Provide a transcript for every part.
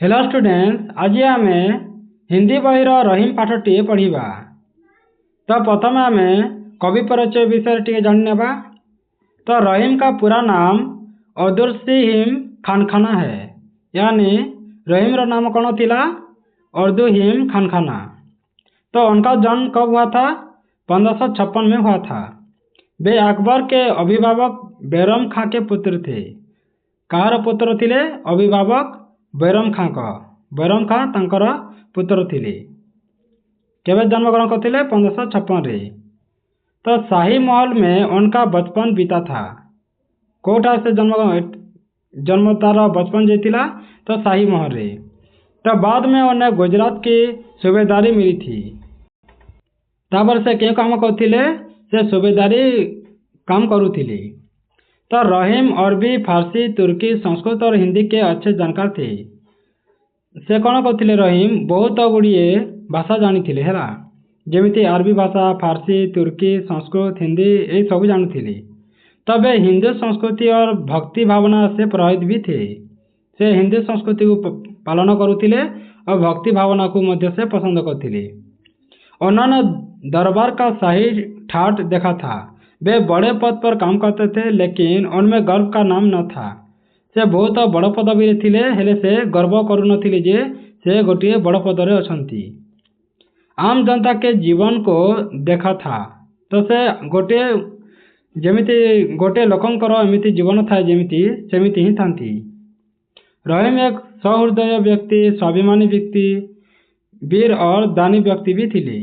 Hello students, आज आम हिंदी बही रहीम पाठटी पढ़ा। तो प्रथम आम कवि परिचय विषय टी जान। तो रहीम का पूरा नाम अब्दुलरहीम खानखाना है, यानी रहीम रो नाम कौन थिला? अब्दुलरहीम खानखाना। तो उनका जन्म कब हुआ था? 1556 में हुआ था। वे अकबर के अभिभावक बैरम खां के पुत्र थे। कहार पुत्र थिले? अभिभावक बैरम खां का। बैरम खां तांकर पुत्र थिले। केवे जन्मग्रहण करथिले? 1556 रे। तो शाही महल में उनका बचपन बीता था। कोठा से जन्म तार बचपन जेतिला तो शाही महल रे। तो बाद में उन्हें गुजरात की सूबेदारी मिली थी। तापर से क्यों काम करथिले? से सूबेदारी काम करुथिले। तो रहीम अरबी, फारसी, तुर्की, संस्कृत और हिंदी के अच्छे जानकार थे। से कौन करथिले? रहीम बहुत गुड़िए भाषा जानी है, जमीती अरबी भाषा, फारसी, तुर्की, संस्कृत, हिंदी ये सब जानते। तब वे हिंदू संस्कृति और भक्ति भावना से प्रभावित भी थे। से हिंदू संस्कृति को पालन करुथिले और भक्ति भावना को मध्य से पसंद करथिले। उन्होंने दरबार का शाही ठाट देखा था। वे बड़े पद पर काम करते थे, लेकिन उनमें गर्व का नाम न था। से बहुत बड़ पदवी थिले, हेले से गर्व करू नथिले जे से गोटे बड़ पदरे अछंती। आम जनता के जीवन को देखा था। तो से गोटे जमिति गोटे लोकंकर एमिति जीवन थाए जेमिति सेमिति ही थांती। रहीम एक सहृदय व्यक्ति, स्वाभिमानी व्यक्ति, वीर और दानी व्यक्ति भी थिले।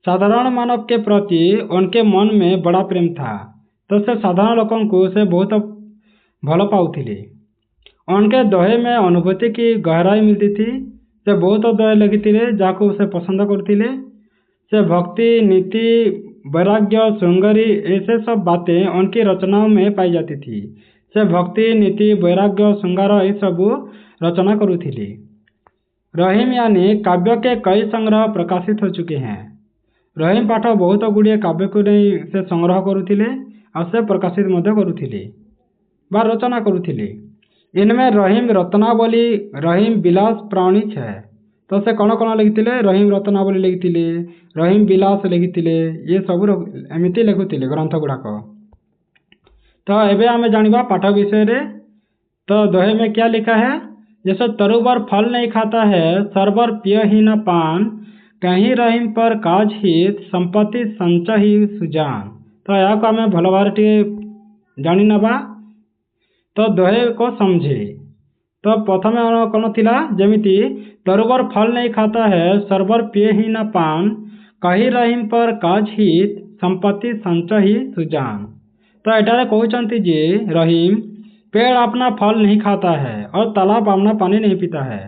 साधारण मानव के प्रति उनके मन में बड़ा प्रेम था। तो से साधारण लोगों को से बहुत भल पाउथिले। उनके दोहे में अनुभूति की गहराई मिलती थी। से बहुत दोहे लिखिथिले जाको से पसंद करथिले। से भक्ति, नीति, वैराग्य, श्रृंगारी ऐसे सब बातें उनकी रचनाओं में पाई जाती थी। से भक्ति, नीति, वैराग्य, श्रृंगार ये सब रचना करुथिले। रहीम यानी काव्य के कई संग्रह प्रकाशित हो चुके हैं। रहीम पाठ बहुत गुड़िए काव्य को नहीं से संग्रह करुथिले और से प्रकाशित मध्य करुथिले बा रचना करुथिले। इनमें रहीम रत्नावली, रहीम विलास प्राणिक है। तो से कौन कौन लिखिथिले? रहीम रत्नावली लिखिथिले, रहीम विलास लिखिथिले, ये सब एमिति लिखुथिले ग्रंथ गुड़ाक। तो एबे आमे जानिबा पाठ विषय रे। तो दोहे में क्या लिखा है? जैसे तरुबर फल नहीं खाता है, सरबर पिय ही न पान, कहीं रहीम पर काज हित, संपत्ति संचही सुजान। तो या को आमे भल भार जानी नबा। तो दोहे को समझे। तो प्रथम कौन थिला? जमिति तरुबर फल नहीं खाता है, सरबर पिए ही न पान, कहीं रहीम पर काज हित, संपत्ति संचही सुजान। तो एटारे कहउचंती जे रहीम पेड़ अपना फल नहीं खाता है और तालाब अपना पानी नहीं पीता है।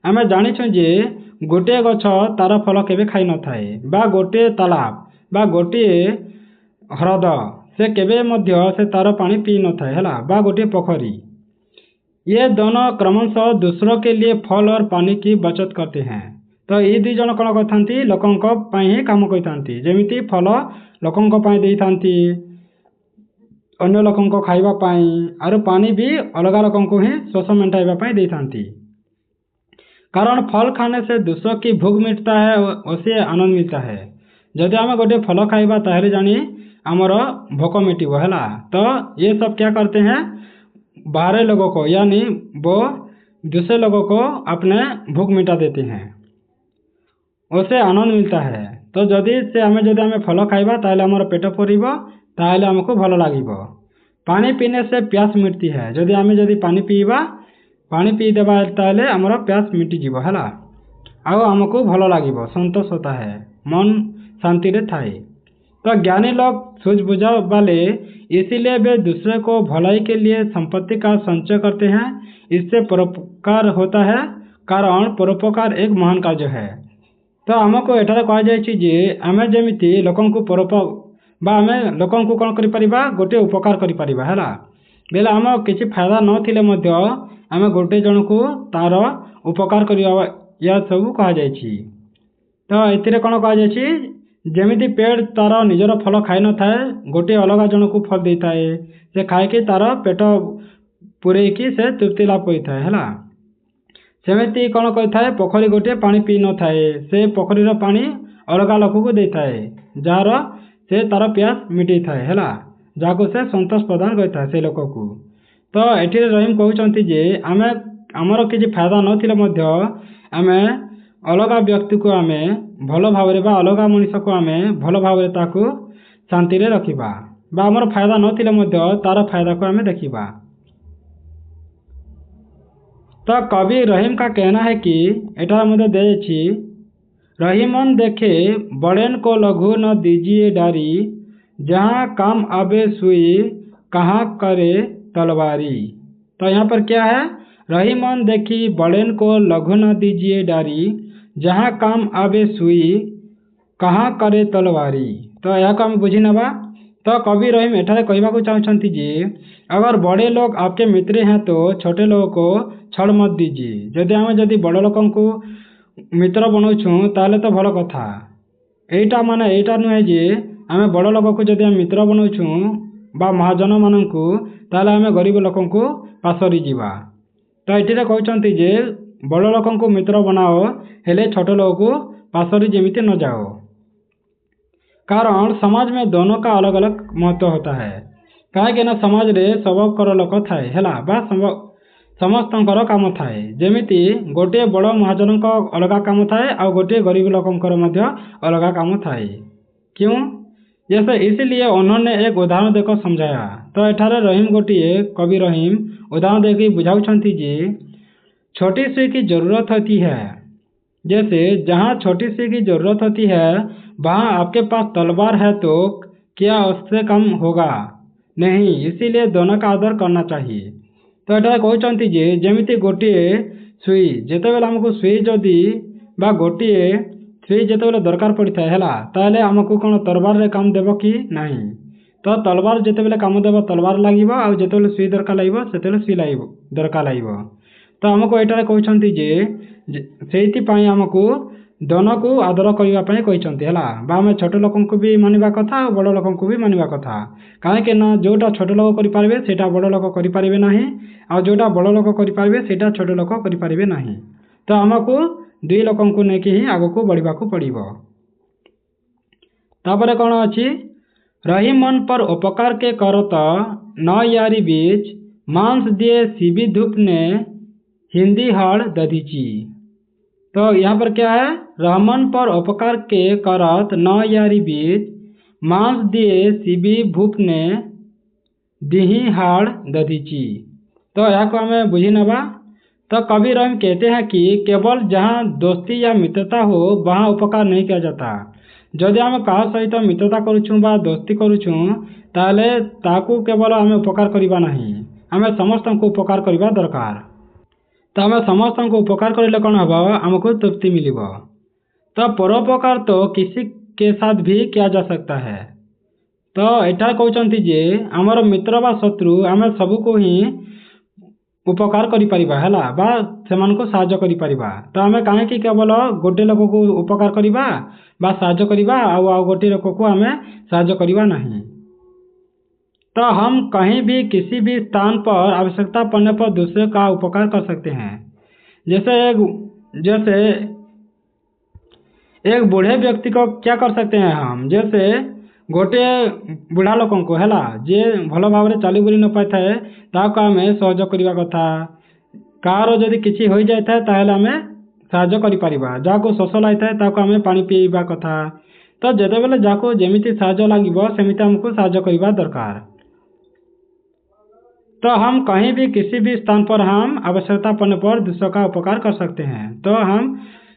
आमे जानिछु जे गोटे गछ तार फल केबे खाई न थाए, बा गोटे तालाब बा गोटे ह्रद से केबे मध्य से तार पानी पी न थाए हैला, बा गोटे पोखरी। ये दोनों क्रमशः दूसरों के लिए फल और पानी की बचत करते हैं। तो ये दुई जन कौन करथांती? लोकंको पाई ही काम करथांती। जेमिति फल लोकंको पाई देइथांती, अन्य लोकंको खाइबा पाई, और पानी भी अलग लोकंको ही शोष मेंटाइबा पाई देइथांती। कारण फल खाने से दूसरों की भूख मिटता है, उसे आनंद मिलता है। जदि आम गोटे फल खाइबा ताहले जानी आमर भोक मिटिबो हैला। तो ये सब क्या करते हैं? बाहरे लोगों को यानी वो दूसरे लोगों को अपने भूख मिटा देते हैं, उसे आनंद मिलता है। तो जदि से आमे फल खाइबा ताहले आमर पेट पुरिबो, ताहले हमको भल लागिबो। पानी पीने से प्यास मिटती है। जदि पानी पीबा, पानी पी देबा ताहले आमर प्यास मिटी जीवो हैला, आउ हमको भल लागिबो, संतोष होता है, मन शांति रे थाए। तो ज्ञानी लोग सूझबूझ वाले, इसीलिए वे दूसरे को भलाई के लिए संपत्ति का संचय करते हैं। इससे परोपकार होता है, कारण परोपकार एक महान कार्य है। तो आमको एठारे कह जायछि जे आमे जेमिति लोकंकु बा आमे लोकंकु कोन करि परिबा? गोटे उपकार करि परिबा हैला। बेले आम किछि फायदा न थिले मध्य आमे गोटे जनकु तार उपकार करिया या सब कह जायछि। तो एथिरे कोन कह जायछि? जेमिति पेड़ तार निजर फल खाई न थाए, गोटे अलग जन को फल दे थाए, से खाए कि तार पेट पुरे कि से तृप्ति लाभ होता है हैला। सेमिति कौन करें पोखरी गोटे पानी पी न थाए से पोखरीर पानी अलगा लोक को दे थाए जार से तार प्यास मिटे थाए है जहाँ से संतोष प्रदान करता से लोक को। तो ये रहीम कहते जे आम आमर किसी फायदा नथिले आम अलगा व्यक्ति को आम भल भाव अलगा मनीष को आम भल भाव शांति रखा आमर फायदा नथिले तार फायदा को आम देखा। तो कवि रहीम का कहना है कि एटा मुझे दे रहीमन देखे बड़ेन को लघु न दीजिए डारी जहाँ काम आवे सुई कहाँ करे तलवारी। तो यहाँ पर क्या है, रहीमन देखी बड़ेन को लघु न दीजिए डारी जहाँ काम आवे सुई कहाँ करे तलवारी। तो यह आम बुझी नवा। तो कवि रहीम एठारे कहवाक चाहते जे अगर बड़े लोग आपके मित्र हैं तो छोटे लोगों को छड़ मत दीजिए। जदि आम जदि बड़ लोक मित्र बनाऊँ ताले तो भल कथा। एटा माने एटा नुहे जे आम बड़ लोक को जदि मित्र बनाऊँ बा महाजन मानक ताले आम गरीब लोक को पासरी जीवा। तो ये कहते जे बड़ लोक मित्र बनाओ हेले छोट लोग को पासरी जेमिति न जाओ। कारण समाज में दोनों का अलग अलग महत्व होता है। कहीं ना समाज रे सब कर लोक थाए है समस्त काम थाए जेमिति गोटे बड़ महाजन का अलग काम थाए और गोटे गरीब लोकंकर अलग काम थाए। क्यों जैसे इसलिए उन्होंने एक उदाहरण देकर समझाया। तो एठारे रहीम गोटिए कवि रहीम उदाहरण देकर बुझाउछंती जे छोटी सुई की जरूरत होती है। जैसे जहाँ छोटी सी की जरूरत होती है वहाँ आपके पास तलवार है तो क्या उससे कम होगा? नहीं, इसीलिए दोनों का आदर करना चाहिए। तो ये कहते जे जमीती गोटे सुई जितेबाला आमको सुई जदि बा गोटे सुई जितेबाला दरकार पड़ता है ताले आमको कौन तलवार रे काम देव कि नहीं। तो तलवार जितेबाला काम देव तलवार लगे और जितेबाला सुई दरकार लगे से सुई दरकार लगे। तो आमको यहाँ कहते जे से आमको दोनों को आदर करने कहते है आम छोट लोक को भी मानवा कथा और बड़ लोक को भी मानवा कथा। कहीं जोटा छोट लोक करें से बड़ लोक करें ना और जोटा बड़ लोक करें से छोट लोक करें ना। तो आमको दुई लोक को लेकिन ही आग को बढ़ा पड़ो। तापर कौन अच्छी रही मन पर उपकार के करत न यारी बीच मांस दिए शिवी धूप ने हिंदी हड़ दधीची। तो यहाँ पर क्या है, रहमन पर उपकार के करत न यारी बीच मांस दिए शिवी भूप ने दिही हाड़ दधीची। तो यहाँ को हमें बुझी नवा। तो कवि रहीम कहते हैं कि केवल जहाँ दोस्ती या मित्रता हो वहाँ उपकार नहीं किया जाता। जदि आम क्या सहित मित्रता करुछुं बा दोस्ती करुछुं ताले ताकू केवल आम उपकार करवा नहीं, आम समस्त को उपकार करवा दरकार। तो आम समस्त को उपकार करें कौन हम आमको तृप्ति मिल। तो परोपकार तो किसी के साथ भी किया जा सकता है। तो एटा कहते जे आमर मित्र बा शत्रु आम सबको ही उपकार करिपरिबा है बा सेमानको साहाय्य करिपरिबा। तो आम कहीं केवल गोटे लोक को उपकार करिबा बा साहाय्य करिबा आ गोटे लोक को आम साहाय्य करिबा नहीं। तो हम कहीं भी किसी भी स्थान पर आवश्यकता पड़ने पर दूसरे का उपकार कर सकते हैं। जैसे एक बूढ़े व्यक्ति को क्या कर सकते हैं हम, जैसे गोटे बुढ़ा लोक को है जे भल भाव में चली बुली न पाई थाए ताको आम सहयोग करने कथा। कार जदि किसी हो जाए ताहले आम साहाय्य करिपरिबा, जहाँ को शोष लगी ताको आम पानी पीवा कथा। तो जिते बेले जहाँ जमीती साहाय्य लगे सेमिति हमको साहाय्य करवा दरकार। तो हम कहीं भी किसी भी स्थान पर हम आवश्यकता पड़ने पर दूसरों का उपकार कर सकते हैं। तो हम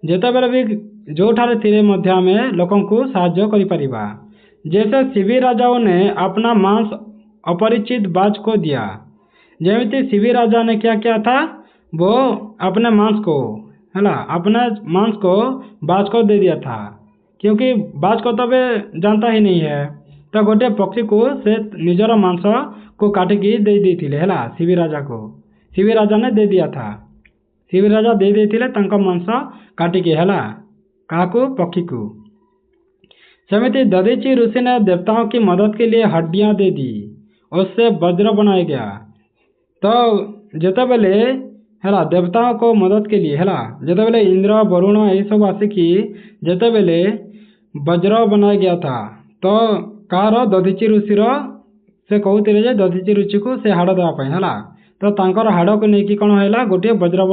जिते बेले भी जो ठारे थिरे मध्य में लोगों को साहाय्य करिपरिबा। जैसे शिवी राजाओं ने अपना मांस अपरिचित बाज को दिया। जमीती शिवी राजा ने क्या किया था, वो अपने मांस को अपने मांस को बाज को दे दिया था, क्योंकि बाज को तो वे जानता ही नहीं है। तो गोटे पक्षी को से निजर मांस को काटिकी दे दी है शिवी राजा को। शिवी राजा ने दे दिया था, शिवी राजा दे देते मांस काटिकी है क्या पक्षी को। समिति दधीची ऋषि ने देवताओं की मदद के लिए हड्डियां दे दी, उससे वज्र बनाया गया। तो जिते बेले है देवताओं को मदद के लिए है जिते बेले इंद्र वरुण यही सब आसिकी जिते बेले वज्र बना गया था तो कार दधीची ऋषिर से कहते जे दधीची ऋषि को से हाड़ देवाई है तो तांकर हाड़ को लेकिन कौन है गोटे वज्र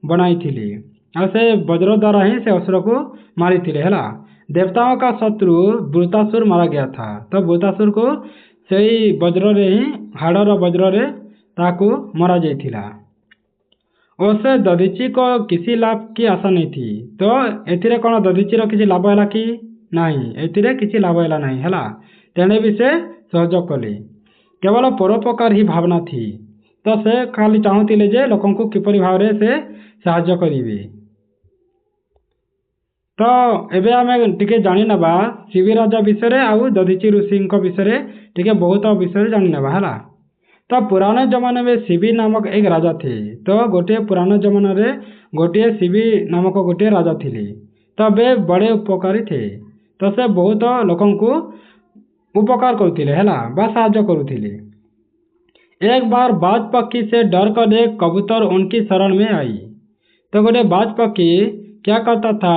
बनाई आ से वज्र द्वारा ही से असुर को मारी है देवताओं का शत्रु वृतासुर मारा गया था तो वृतासुर को सही वज्र ही हाड़र वज्र ताकू मरा जाइथिला और से दधीची को किसी लाभ की आशा नहीं थी तो एथिरे कौन दधीचीर किसी लाभ है कि नहीं एथिरे किसी लाभ है नहीं है तेणे भी से सहयोग कले केवल परोपकार ही भावना थी तो से खाली चाहूले जे लोक को किपरि भाव से साहाय्य करिवे तो एबे आमे टिके जानि नेबा शिवी राजा विषय आउ दधीची ऋषि विषय टिके बहुत विषय जानि नेबा हला तो पुराने जमाने में शिवी नामक एक राजा थे तो गोटे पुराने जमाने रे गोटे शिवी नामक गोटे राजा थिले तो वे बड़े उपकारी थे तो से बहुत लोकन को उपकार करुथिले हैला बा साहाय्य करुथिले। एक बार बाज पक्षी से डर कर एक कबूतर उनकी शरण में आई तो गोटे बाज पक्षी क्या करता था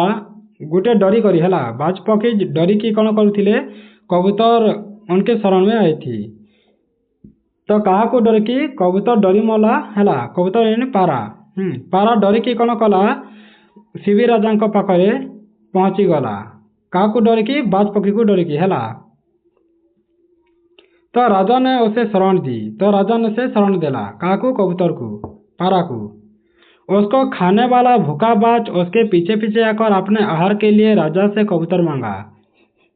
गोटे डरी करी है बाज पक्षी डरी की कौन करुथिले कबूतर उनके शरण में आई थी तो कहा को डर की कबूतर डरी मला है कबूतर पारा पारा डर की कौन कला शिवी राजा पाखे पहुँची गला क्या को डर की बाज पक्षी को डर की है तो राजा ने उसे शरण दी तो राजा ने से शरण देला कहा को कबूतर को पारा को उसको खाने वाला भूखा बाज उसके पीछे पीछे आकर अपने आहार के लिए राजा से कबूतर मांगा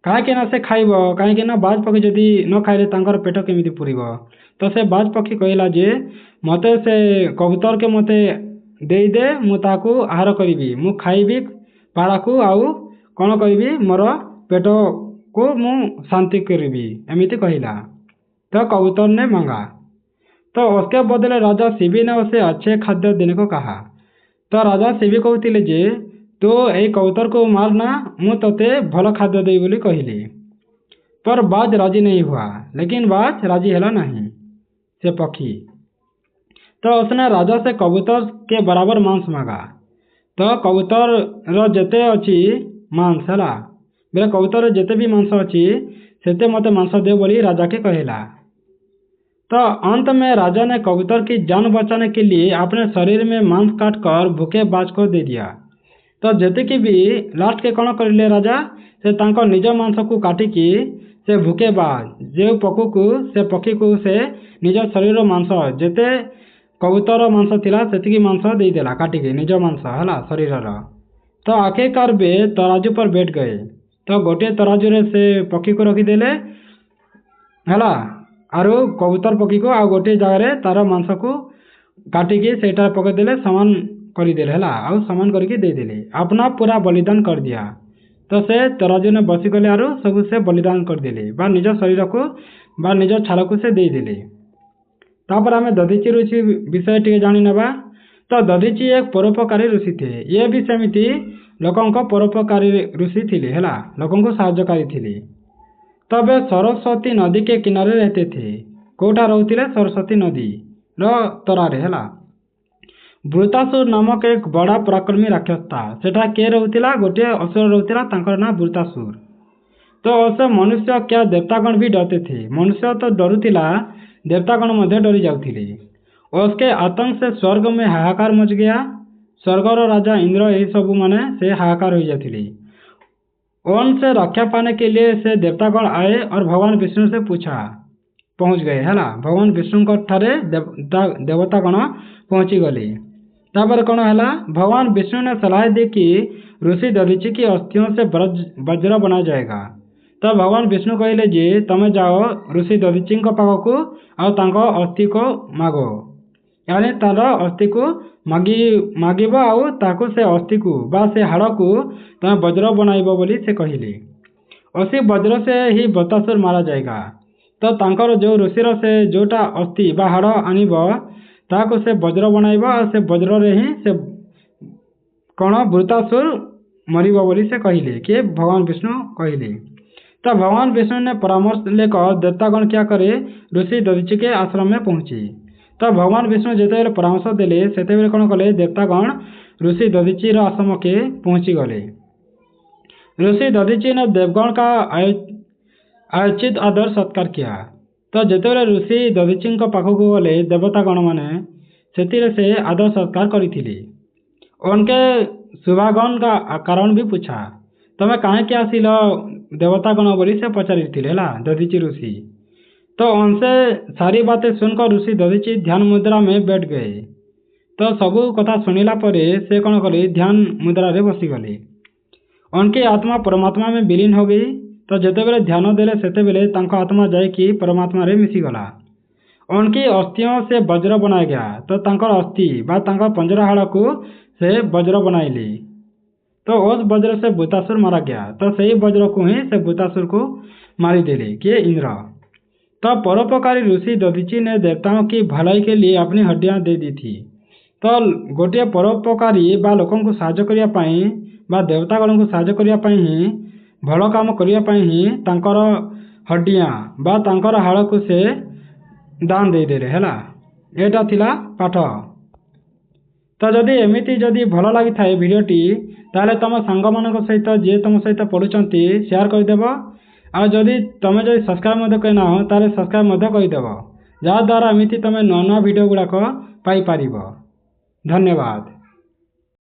कहीं ना से खाइब कहीं ना बाज पक्षी जदि न खाइले तांकर पेट केमिति पुरिब तो से बाज पक्षी कहला जे मते से कबूतर के मते दे दे मु ताकू आहार करिबी मु खाइबी पारा को आउ कौन करिबी मोर पेट को मु शांति करिबी एमिति कहला तो कबूतर ने मांगा तो उसके बदले राजा शिवी ने उसे अच्छे खाद्य देने को कहा तो राजा शिवी कहते जे तो यही कबूतर को मारना मु तोते भल खाद्य दे बोली कहली पर बाज राजी नहीं हुआ लेकिन बाज राजी है नहीं से पक्षी तो उसने राजा से कबूतर के बराबर मांस मांगा तो कबूतर जेते अच्छी मांस है बेले कबूतर जेते भी मांस अच्छी सेते मते मांस दे बोली राजा के कहला तो अंत में राजा ने कबूतर की जान बचाने के लिए अपने शरीर में मांस काट कर भूखे बाज को दे दिया तो जेतिकी भी लास्ट के कौन करिले राजा से तांको निज मांस को काटिकी से भूखे बाज जो पक्षी को से पक्षी को से निज शरीर मांस जेते कबूतर मांस थिला सेतिकी मांस दे देला काटिकी निज मांस है शरीर तो आखिरकार बे तराजू पर बैठ गए तो गोटे तराजू रे से पक्षी को रखीदेले है आरु कबूतर पक्षी को आ गोटे जगह तार मांस को काटिकी सेटा पकईदेले सामान करदेले है आउ सामान करके देदेले अपना पूरा बलिदान कर दिया तो से तराजू ने बसीगले आरु सब से बलिदान करदेले बा निज शरीर को बा निज छाल को से देदेले। तापर आम दधीची ऋषि विषय टे जानी नेबा तो दधीची एक परोपकारी ऋषि थे ये भी सेमिति लोकों परोपकारी ऋषि थिले है लोकों को साहाय्यकारी थिले तबे सरस्वती नदी के किनारे रहते थे कोठा रोते सरस्वती नदी तरारे है वृतासुर नामक एक बड़ा पराक्रमी राक्षस था सेटा के रोला गोटे असुर रोला तांकर ना वृतासुर तो अवश्य मनुष्य क्या देवतागण भी डरते थे मनुष्य तो डरुला देवतागण मध्य डरी जाउथिले उसके आतंक से स्वर्ग में हाहाकार मच गया स्वर्गर राजा इंद्र यही सब माने से हाहाकार हो जाते ओन से रक्षा पाने के लिए से देवतागण आए और भगवान विष्णु से पूछा पहुंच गए है भगवान विष्णु को ठारे देवतागण पहुंची गले तापर कौन है भगवान विष्णु ने सलाह दी कि ऋषि दधीची की अस्थियों से वज्र बना जाएगा तो भगवान विष्णु कहले जे तमे जाओ ऋषि दधीची पाखक आउ अस्थि को मागो यानी तार अस्थि को मागिब आउ ताकू से अस्थि को बा से हाड़ को तमें वज्र बनाइब बोली से कहले असी वज्र से ही बतासुर मारा जाएगा तो तांकर जो ऋषिर से जोटा अस्थि बा हाड़ आनिब ताकू से वज्र बनाइब और से वज्र रे ही से कौन वृतासुर मरिब बोली से कहले कि भगवान विष्णु कहले तो भगवान विष्णु ने परामर्श लेकर देवतागण क्या करे ऋषि दधीची के आश्रम में पहुंचे तो भगवान विष्णु जितेबाला परामर्श देले सेतेबेले कौन कले देवतागण ऋषि दधीचीर आश्रम के पहुँची गले। ऋषि दधीची ने देवगण का आयोजित आदर सत्कार किया। तो जितेबाला ऋषि दधीची पाखक गले देवतागण मैंने से आदर सत्कार करी। उनके शुभागमन का कारण भी पूछा। तुम्हें कहीं क्या आसिल देवतागण बोली से पचारि दधीची ऋषि। तो उनसे सारी बातें सुनकर ऋषि दधीची ध्यान मुद्रा में बैठ गए। तो सबू कथा सुनिला परे से कौन कले ध्यान मुद्रा रे बसीगले। उनकी आत्मा परमात्मा में विलीन हो गई। तो जितेबाला ध्यान देले सेतेबेले तांको आत्मा जाइकी परमात्मा रे मिसीगला। उनकी अस्थियों से वज्र बनाया गया। तो तांकर अस्थि बा तांकर पंजरा को से वज्र बनाइली। तो उस वज्र से भूतासुर मारा गया। तो सही वज्र को ही से भूतासुर को मारी देले कि इंद्र। तो परोपकारी ऋषि दधीची ने देवताओं की भलाई के लिए अपनी हड्डियां दे दी थी। तो गोटे परोपकारी बा लोकों को साहाय्य करिया पाई बा देवतागण को साहाय्य करिया पाई ही भल काम करिया पाई ही तांकर हड्डियां बा तांकर हाड़ को से दान दे देले हैला। एटा थिला पाठ। तो जदि एमिति जदि भल लगी थाए वीडियोटी ताले तुम सांग मानक सहित जे तुम सहित पढ़ुचंती शेयर करदेव। आ जदि तुम जदि सब्सक्राइब मध्य करना हो ताले सब्सक्राइब मध्य करदेव। जहाँ द्वारा एमिति तुम नूआ नूआ वीडियो गुड़ाक पाई पारिबो। धन्यवाद।